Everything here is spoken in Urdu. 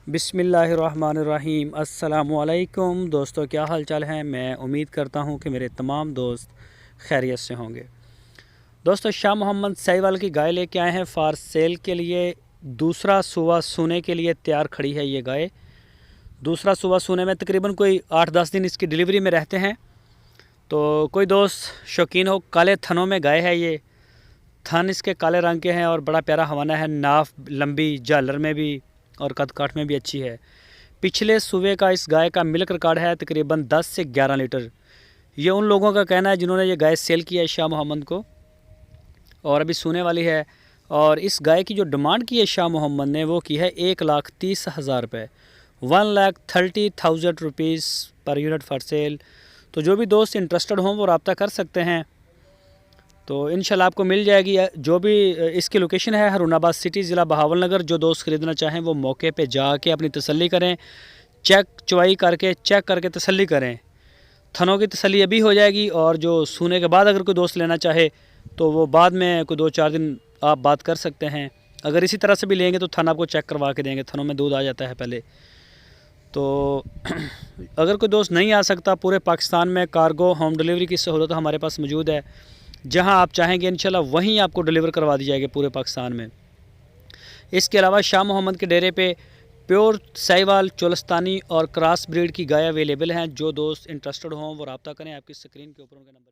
بسم اللہ الرحمن الرحیم۔ السلام علیکم دوستو، کیا حال چال ہیں؟ میں امید کرتا ہوں کہ میرے تمام دوست خیریت سے ہوں گے۔ دوستو، شاہ محمد سہیوال کی گائے لے کے آئے ہیں فار سیل کے لیے۔ دوسرا صوبہ سونے کے لیے تیار کھڑی ہے یہ گائے۔ دوسرا صوبہ سونے میں تقریباً کوئی 8-10 دن اس کی ڈیلیوری میں رہتے ہیں۔ تو کوئی دوست شوقین ہو، کالے تھنوں میں گائے ہے یہ۔ تھن اس کے کالے رنگ کے ہیں اور بڑا پیارا ہوانہ ہے، ناف لمبی، جالر میں بھی اور قد کاٹ میں بھی اچھی ہے۔ پچھلے صوبے کا اس گائے کا ملک ریکارڈ ہے تقریباً 10 سے 11 لیٹر۔ یہ ان لوگوں کا کہنا ہے جنہوں نے یہ گائے سیل کیا ہے شاہ محمد کو، اور ابھی سونے والی ہے۔ اور اس گائے کی جو ڈیمانڈ کی ہے شاہ محمد نے، وہ کی ہے 1,30,000 روپے، 1,30,000 rupees per unit for sale. تو جو بھی دوست انٹرسٹڈ ہوں وہ رابطہ کر سکتے ہیں، تو انشاءاللہ آپ کو مل جائے گی۔ جو بھی اس کی لوکیشن ہے ہارون آباد سٹی، ضلع بہاول نگر۔ جو دوست خریدنا چاہیں وہ موقع پہ جا کے اپنی تسلی کریں، چوائی کر کے چیک کر کے تسلی کریں۔ تھنوں کی تسلی ابھی ہو جائے گی، اور جو سونے کے بعد اگر کوئی دوست لینا چاہے تو وہ بعد میں کوئی 2-4 دن آپ بات کر سکتے ہیں۔ اگر اسی طرح سے بھی لیں گے تو تھن آپ کو چیک کروا کے دیں گے، تھنوں میں دودھ آ جاتا ہے پہلے تو۔ اگر کوئی دوست نہیں آ سکتا، پورے پاکستان میں کارگو ہوم ڈیلیوری کی سہولت ہمارے پاس موجود ہے۔ جہاں آپ چاہیں گے انشاءاللہ وہیں آپ کو ڈیلیور کروا دی جائے گی پورے پاکستان میں۔ اس کے علاوہ شاہ محمد کے ڈیرے پہ پیور سہیوال، چولستانی اور کراس بریڈ کی گائے اویلیبل ہیں۔ جو دوست انٹرسٹڈ ہوں وہ رابطہ کریں، آپ کی اسکرین کے اوپر ان کا نمبر